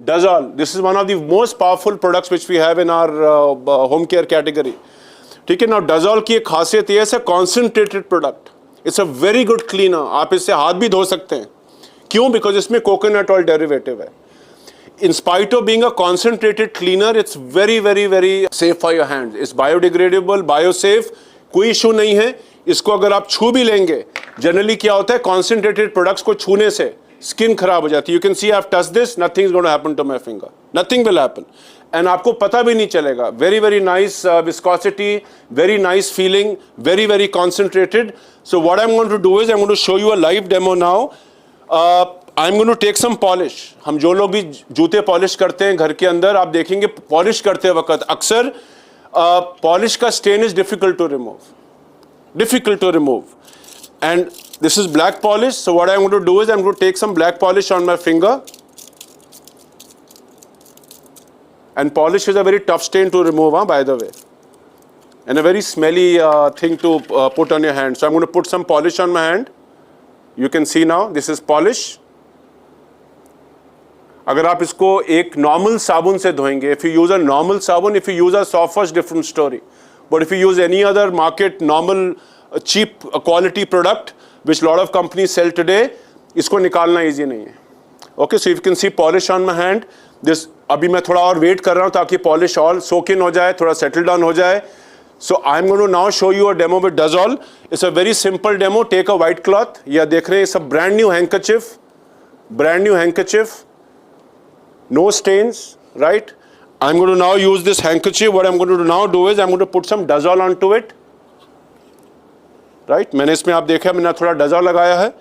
Dazol. This is one of the most powerful products which we have in our home care category. ठीक है ना. Dazol की एक खासियत ये है, concentrated product. It's a very good cleaner. आप इससे हाथ भी धो सकते हैं. क्यों? Because इसमें coconut oil derivative है. In spite of being a concentrated cleaner, it's very, very, very safe for your hands. It's biodegradable, biosafe. कोई इशू नहीं है. इसको अगर आप छू भी लेंगे, जनरली क्या होता है, concentrated products को छूने से स्किन खराब हो जाती है. You can see I've touched this, nothing is going to happen to my finger. Nothing will happen. And आपको पता भी नहीं चलेगा. Very, very nice viscosity, very nice feeling, very, very concentrated. So what I'm going to do is I'm going to show you a live demo now. I'm going to take some polish. हम जो लोग भी जूते polish करते हैं घर के अंदर, आप देखेंगे पॉलिश करते वक्त अक्सर पॉलिश का stain is difficult to remove. And this is black polish. So what I'm going to do is I'm going to take some black polish on my finger. And polish is a very tough stain to remove, by the way. And a very smelly thing to put on your hand. So I'm going to put some polish on my hand. You can see now, this is polish. अगर आप इसको एक normal साबुन से धोएंगे, if you use a normal sabun, if you use a soft wash, different story. But if you use any other market normal cheap quality product which lot of companies sell today, इसको निकालना easy नहीं है. Okay, so you can see polish on my hand. This अभी मैं थोड़ा और wait कर रहा हूँ ताकि polish all soak in हो जाए, थोड़ा settle down हो जाए. So I'm going to now show you a demo with Dazol. It's a very simple demo. Take a white cloth. या देख रहे हैं, it's a brand new handkerchief. No stains, right? I'm going to now use this handkerchief. What I'm going to now do is I'm going to put some Dazol onto it. Right? मैंने इसमें आप देखा मैंने थोड़ा Dazol लगाया है.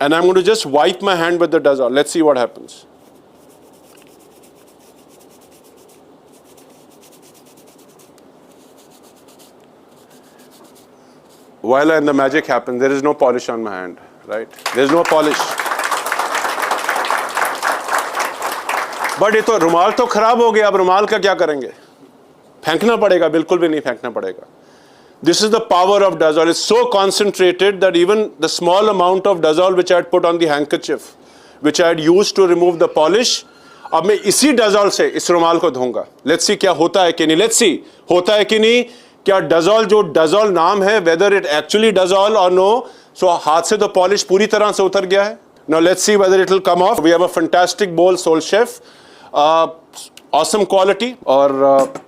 And I'm going to just wipe my hand with the Dazol. Let's see what happens. Voila, and the magic happens. There is no polish on my hand, right? There is no polish. But ये तो रुमाल तो खराब हो गया. अब रुमाल का क्या करेंगे? फेंकना पड़ेगा. बिल्कुल भी नहीं फेंकना पड़ेगा. This is the power of Dazol. It's so concentrated that even the small amount of Dazol which I had put on the handkerchief, which I had used to remove the polish, अब मैं इसी Dazol से इस रुमाल को धोऊंगा. Let's see क्या होता है कि नहीं. Let's see होता है कि नहीं. क्या Dazol जो Dazol नाम है, whether it actually Dazol or no, so हाथ से तो polish पूरी तरह से उतर गया है. Now let's see whether it will come off. We have a fantastic bowl, Soul Chef. Awesome quality. और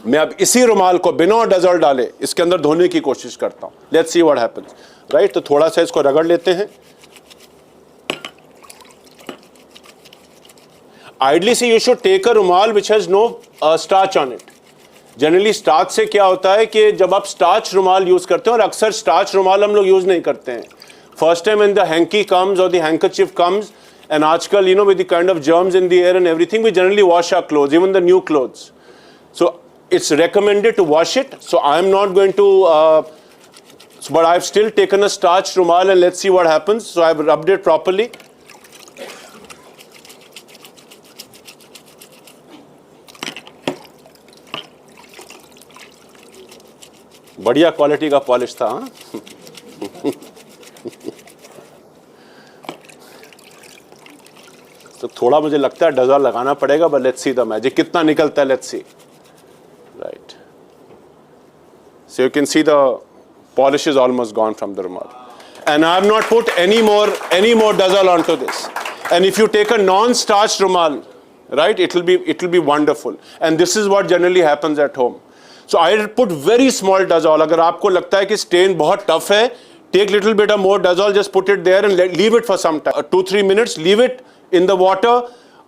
मैं अब इसी रुमाल को बिना Dazol डाले इसके अंदर धोने की कोशिश करता हूँ. Let's see what happens. Right? तो थोड़ा सा इसको रगड़ लेते हैं. Ideally, see, you should take a रुमाल which has no starch on it. Generally starch से क्या होता है कि जब आप स्टार्च रुमाल यूज करते हैं, और अक्सर स्टार्च रुमाल हम लोग यूज नहीं करते हैं. First time when the hanky comes और द हैंकरचीफ कम्स, एंड आजकल with the kind of germs in the air and everything, we generally wash our clothes, even the new clothes. So it's recommended to wash it. So I am not going to but I've still taken a starch rumal and let's see what happens. So I've rubbed it properly. बढ़िया quality का polish था. तो थोड़ा मुझे लगता है Dazol लगाना पड़ेगा, but let's see the magic. कितना निकलता है, let's see. Right. So you can see the polish is almost gone from the rumal. And I have not put any more Dazol onto this. And if you take a non-starch rumal, right, it will be wonderful. And this is what generally happens at home. So I put very small Dazol. अगर आपको लगता है कि stain बहुत tough है, take little bit of more Dazol, just put it there and leave it for some time. 2-3 minutes, leave it in the water,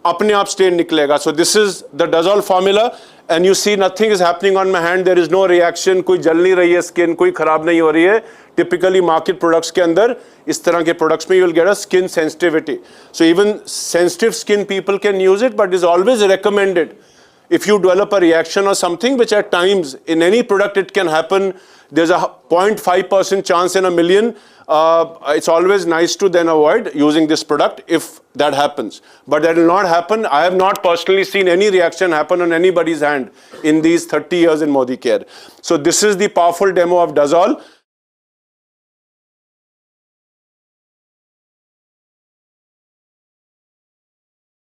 अपने आप stain निकलेगा. So this is the Dazol formula. And you see nothing is happening on my hand. There is no reaction. कोई जल नहीं रही है skin, कोई खराब नहीं हो रही है. Typically market products के अंदर इस तरह के products में you will get a skin sensitivity. So even sensitive skin people can use it, but it is always recommended. If you develop a reaction or something, which at times in any product it can happen, there's a 0.5% chance in a million. It's always nice to then avoid using this product if that happens. But that will not happen. I have not personally seen any reaction happen on anybody's hand in these 30 years in Modi Care. So this is the powerful demo of Dazol.